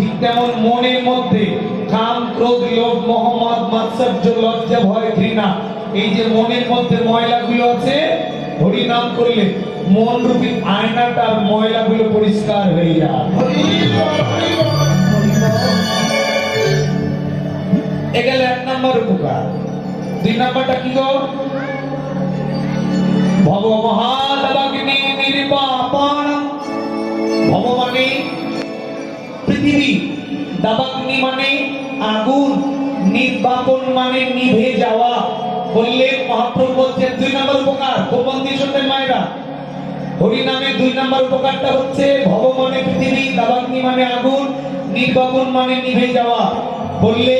ঠিক তেমন মনের মধ্যে কাম, ক্রোধ, লোভ, মোহ, মদ, মাৎসর্য, লজ্জা, ভয়, ঘৃণা, এই যে মনের মধ্যে ময়লাগুলো আছে, হরি নাম করলে মন রূপী আয়নাটার ময়লাগুলো পরিষ্কার হয়ে যায়। এগেল এক নম্বর উপকার। দুই নম্বরটা কি গো? ভব মহাদাবাগ্নি নির্বাপন। ভব মানে পৃথিবী, দাবাগ্নি মানে আগুন, নির্বাপন মানে নিভে যাওয়া। বললে মহাপ্রভু বলছেন দুই নম্বর উপকার। গোপন দিয়ে শুনবেন মায়েরা, হরি নামে দুই নম্বর উপকারটা হচ্ছে ভব মানে পৃথিবী, দাবাগ্নি মানে আগুন, নির্বাপন মানে নিভে যাওয়া। বললে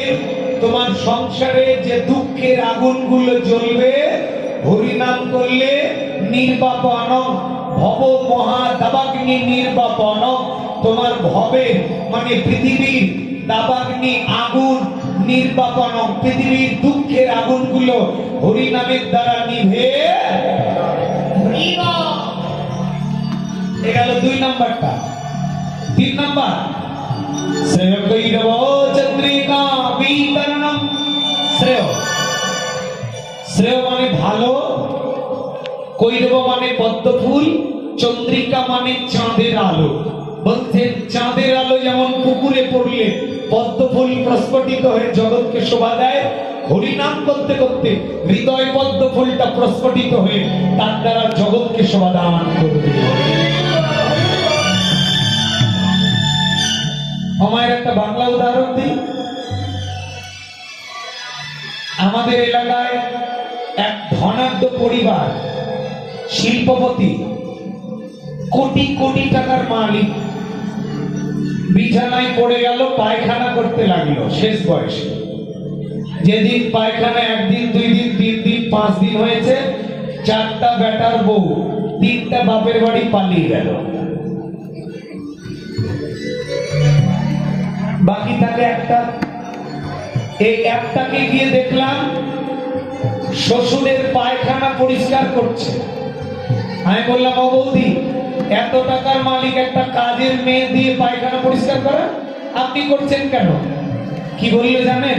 তোমার সংসারে যে দুঃখের আগুনগুলো জ্বলবে, হরি নাম করলে নির্বাপন। ভব মহা দাবাগ্নি নির্বাপন। তোমার ভবে মানে পৃথিবীর দাবাগ্নি আগুন, নির্বাপন পৃথিবীর দুঃখের আগুনগুলো হরি নামের দ্বারা নিভে গেল। দুই নাম্বারটা। তিন নাম্বার, শ্রেয় কৈরব চন্দ্রিকা বিতরণম। শ্রেয়, শ্রেয় মানে ভালো, কৈরব মানে পদ্ম ফুল, চন্দ্রিকা মানে চাঁদের আলো। বলছেন চাঁদের আলো যেমন পুকুরে পড়লে পদ্ম ফুল প্রস্ফুটিত হয়ে জগৎকে শোভা দেয়, হরিনাম করতে করতে হৃদয় পদ্ম ফুলটা প্রস্ফুটিত হয়ে তার দ্বারা জগৎকে শোভা দান করবে। আমার একটা বাংলা উদাহরণ দিই। আমাদের এলাকায় এক ধনাঢ্য পরিবার, শিল্পপতি, কোটি কোটি টাকার মালিক, বিছানায় পড়ে গেল, পায়খানা করতে লাগলো শেষ বয়সে। যেদিন পায়খানা একদিন, দুই দিন, তিন দিন, 5 দিন হয়েছে, 4টা বেটার বউ, 3টা বাপের বাড়ি পালিয়ে গেল। বাকি থাকে একটা। এই একটাকে গিয়ে দেখলাম শ্বশুরের পায়খানা পরিষ্কার করছে। আমি বললাম, ও বৌদি, এত টাকার মালিক একটা কাজের মেয়ে দিয়ে পায়খানা পরিষ্কার করা আপনি করছেন কেন? কি বললে জানেন?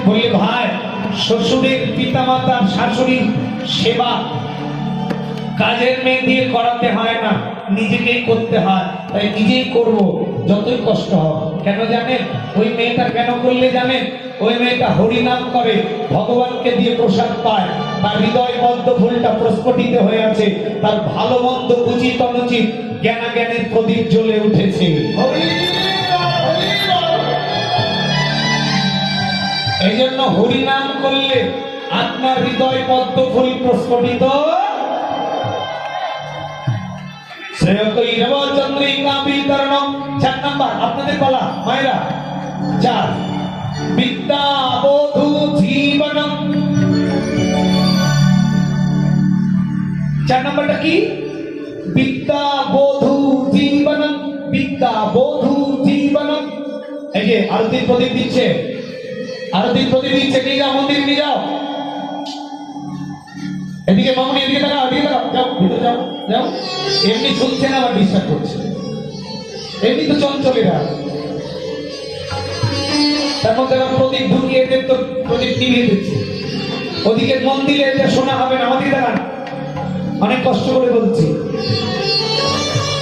বললে, ভাই, শ্বশুরের পিতামাতার, শাশুড়ির সেবা কাজের মেয়ে দিয়ে করাতে হয় না, নিজেকেই করতে হয়, তাই নিজেই করব, যতই কষ্ট হোক। কেন জানেন ওই মেয়েটা কেন করলে জানেন? ওই মেয়েটা হরিনাম করে, ভগবানকে দিয়ে প্রসাদ পায়, তার হৃদয় পদ্ম ফুলটা প্রস্ফুটিত হয়ে আছে, তার ভালো মন্দ উচিত অনুচিত জ্ঞানের প্রদীপ জ্বলে উঠেছে। এই জন্য হরিনাম করলে আপনার হৃদয় পদ্ম ফুল প্রস্ফুটিত। চন্দ্রিকা বিতরণম। 4 নাম্বার আপনাদের বলা মায়েরা। 4, বিদ্যা বোধু জীবনম। 4 নাম্বারটা কি? বিদ্যা বোধু জীবনম। বিদ্যা বোধু জীবনম। এই যে আরতির প্রদীপ দিচ্ছে, আরতির প্রদীপ দিচ্ছে, নিয়ে যাও, মন্দির নিয়ে যাও। এদিকে মামনি, এদিকে দাঁড়াও, এদিকে দাঁড়াও, যাও, ভিতরে যাও, যাও। এমনি শুনছে না, আবার ডিস্টার্ব করছে। এমনি তো চঞ্চলেরা। তার মধ্যে প্রদীপ ঢুকিয়ে দেন, তো প্রদীপ নিভিয়ে দিচ্ছে। ওদিকে মন্দিরে এটা শোনা হবে না, আমাদের দাঁড়ান, অনেক কষ্ট করে বলছি।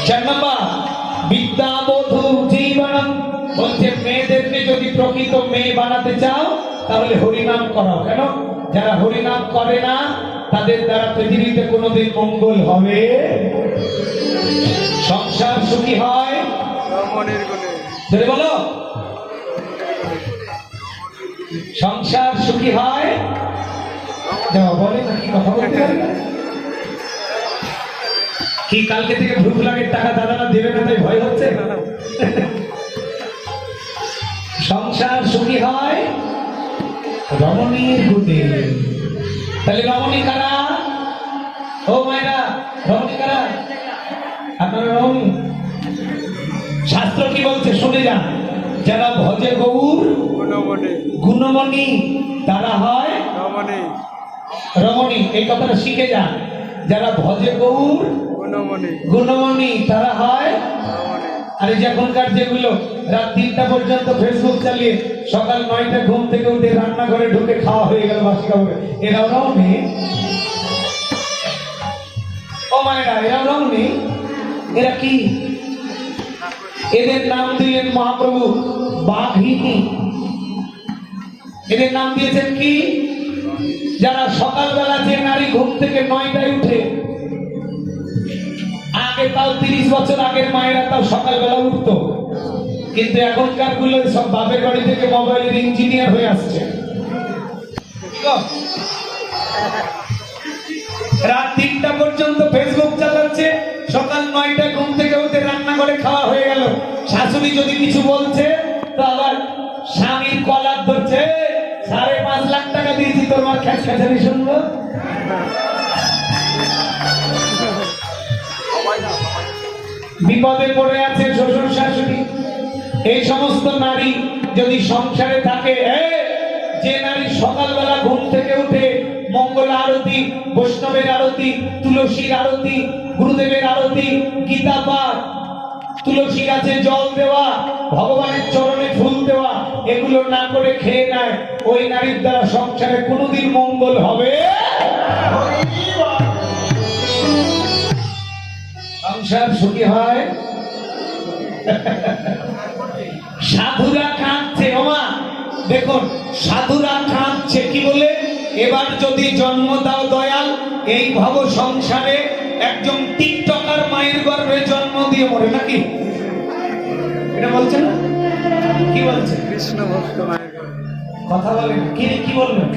4 নাম্বার, বিদ্যা বোধু জীবনম। বলছে মেয়েদেরকে যদি প্রকৃত মেয়ে বানাতে চাও তাহলে হরিনাম করাও। কেন? যারা হরিনাম করে না তাদের দ্বারা পৃথিবীতে কোনোদিন মঙ্গল হবে। সংসার সুখী হয় যদি বলো, সংসার সুখী হয়। বলে না কি কথা বলতে পারি না কি? কালকে থেকে ভ্রু লাগের টাকা দাদারা দেবে না, তাই ভয় হচ্ছে। সংসার সুখী হয় রমণীর গুণে। তাহলে রমণী কারা? ও মায়েরা, রমণী কারা? আপনারা রমণী। শাস্ত্র কি বলছে শুনে যান। যারা ভজে গৌর গুণমণি তারা হয় রমণী। এই কথাটা শিখে যান। যারা ভজে গৌর গুণমণি তারা হয় আর এই যে এখনকার যেগুলো রাত 3টা পর্যন্ত ফেসবুক চালিয়ে সকাল 9টা ঘুম থেকে উঠে রান্নাঘরে ঢুকে খাওয়া হয়ে গেল বাসি খাবার, এরাও নেই। ও মায়েরা, এরাও নেই। এরা কি? এদের নাম দিলেন মহাপ্রভু বাঘিনী। এদের নাম দিয়েছেন কি? যারা সকালবেলা যে নারী ঘুম থেকে 9টায় উঠে, আগে তাও 30 বছর আগের মায়েরা তাও সকালবেলা উঠতো, কিন্তু এখনকার গুলো সব বাপের বাড়ি থেকে মোবাইলের ইঞ্জিনিয়ার হয়ে আসছে। রাত 3টা পর্যন্ত ফেসবুক চালাচ্ছে, সকাল 9টায় ঘুম থেকে উঠে রান্না করে খাওয়া হয়ে গেল। শাশুড়ি যদি কিছু বলছে তো আবার স্বামীর কলার ধরছে, 5.5 লাখ টাকা দিয়েছি তোর মার খ্যাচ খ্যাচানি শুনবো। বিপদে পড়ে আছে শ্বশুর শাশুড়ি। এই সমস্ত নারী যদি সংসারে থাকে, যে নারী সকালবেলা ঘুম থেকে উঠে মঙ্গল আরতি, বৈষ্ণবের আরতি, তুলসীর আরতি, গুরুদেবের আরতি, গীতা পাঠ, তুলসী গাছে জল দেওয়া, ভগবানের চরণে ফুল দেওয়া, এগুলো না করে খেয়ে নেয়, ওই নারীর দ্বারা সংসারে কোনোদিন মঙ্গল হবে? সংসার সুখী হয়? সাধুরা কাঁদছে। ওমা দেখুন, সাধুরা কাঁদছে কি বলে? এবার যদি জন্ম দাও দয়াল, এই ভব সংসারে একজন টিকটকার মায়ের গর্ভে জন্ম দিয়ে মরে, নাকি? এটা বলছে না? কি বলছে? কৃষ্ণ ভক্ত মায়ের গর্ভে কথা বলেন। কি বলবেন?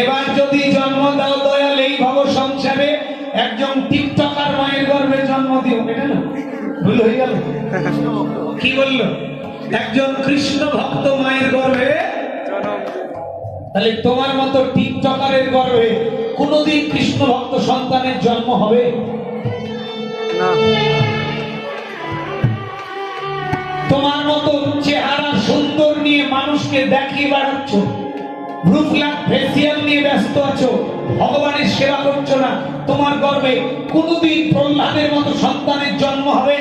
এবার যদি জন্ম দাও দয়াল, এই ভব সংসারে একজন টিকটকার মায়ের গর্ভে জন্ম দিও। এটা না ভুল হয়ে গেল? কি বললো? একজন কৃষ্ণ ভক্ত মায়ের গর্ভে। তাহলে তোমার মতো টিকটকারের গর্ভে কোনদিন কৃষ্ণ ভক্ত সন্তানের জন্ম হবে না। তোমার মতো চেহারা সুন্দর নিয়ে মানুষকে দেখিয়ে বেড়াচ্ছ, রূপলাক ফেসিয়াল নিয়ে ব্যস্ত আছো, ভগবানের সেবা করছো না, তোমার গর্ভে কোনদিন প্রহ্লাদের মতো সন্তানের জন্ম হবে?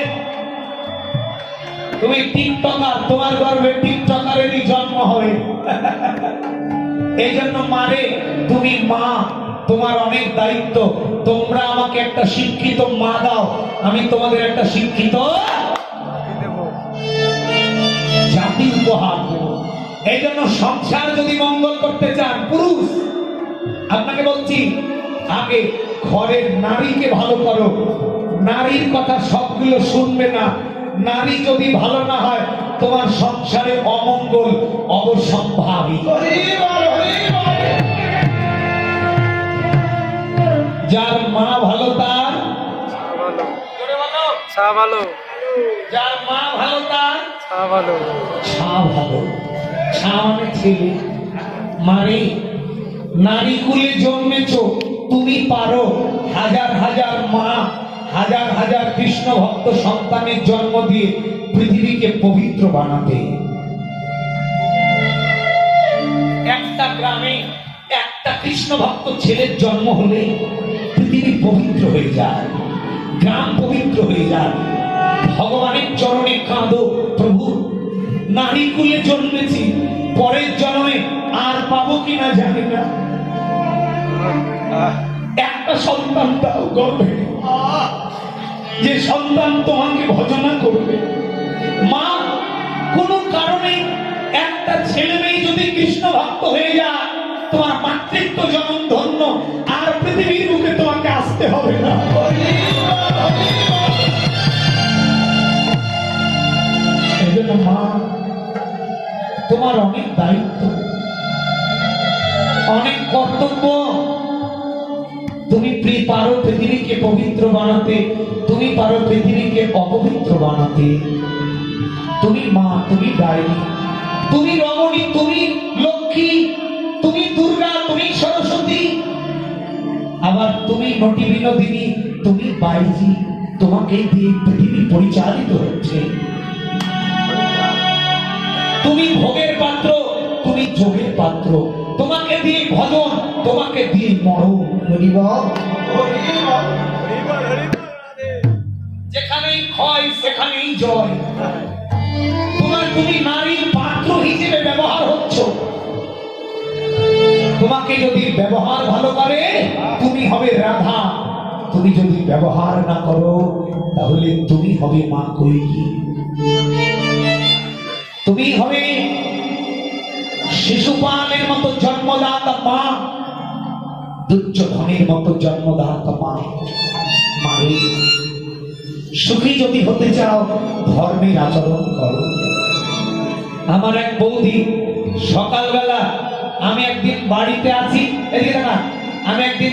তুমি টিকটকার, তোমার গর্ভে টিকটকারেরই জন্ম হবে। এই জন্য মারে, তুমি মা, তোমার অনেক দায়িত্ব। তোমরা আমাকে একটা শিক্ষিত মা দাও, আমি তোমাদের একটা শিক্ষিত জাতি উপহার দেব। এই জন্য সংসার যদি মঙ্গল করতে চান, পুরুষ আপনাকে বলছি, আগে ঘরের নারীকে ভালো করো। নারীর কথা সবগুলো শুনবে না। নারী যদি ভালো না হয়, তোমার সংসারে অমঙ্গল অবসম্ভাবী। যার মা ভালো তার ছা ভালো, যার মা ভালো তার ছা ভালো। ছা ভালো, ছা মানে ছেলে। মানে নারী কুলে জন্মেছ, তুমি পারো হাজার হাজার মা, হাজার হাজার কৃষ্ণ ভক্ত সন্তানের জন্ম দিয়ে পৃথিবীকে পবিত্র বানাতে। একটা গ্রামে একটা কৃষ্ণ ভক্ত ছেলের জন্ম হলে পৃথিবী পবিত্র হয়ে যায়, গ্রাম পবিত্র হয়ে যায়। ভগবানের চরণে কাঁদো, প্রভু নারী কুলে জন্মেছি, পরের জন্মে আর পাবো কিনা জানি না, একটা সন্তান দাও গর্ভে, যে সন্তান তোমাকে ভজনা করবে। মা, কোন কারণে একটা ছেলে মেয়ে যদি কৃষ্ণ ভক্ত হয়ে যায়, তোমার মাতৃত্ব জনম ধন্য, আর পৃথিবীর বুকে তোমাকে আসতে হবে না। এই জন্য মা, তোমার অনেক দায়িত্ব, অনেক কর্তব্য। তুমি পারো পৃথিবীকে পবিত্র বানাতে, তুমি পারো পৃথিবীকে অপবিত্র বানাতে। তুমি মা, তুমি ডাইনি, তুমি রমণী, তুমি লক্ষ্মী, তুমি দুর্গা, তুমি সরস্বতী, আবার তুমি নটি বিনোদিনী, তুমি বাইজি। তোমাকে দিয়ে পৃথিবী পরিচালিত হচ্ছে। তুমি ভোগের পাত্র, তুমি যোগের পাত্র। তোমাকে দিয়ে ভজন, তোমাকে দিয়ে মরণ। যেখানেই ক্ষয় সেখানেই জয়। তুমি নারীর পাত্র হিসেবে ব্যবহার হচ্ছ। তোমাকে যদি ব্যবহার ভালো করে তুমি হবে রাধা, তুমি যদি ব্যবহার না করো তাহলে তুমি হবে মা কৈকেয়ী। তুমি হবে শিশুপালের মতো জন্মদাতা মা, দুর্যোধনের মতো জন্মদাতা মা। মারে, সুখী যদি হতে চাও ধর্মের আচরণ করো। আমার এক বৌদি সকালবেলা, আমি একদিন বাড়িতে আছি, এদিকে না, আমি একদিন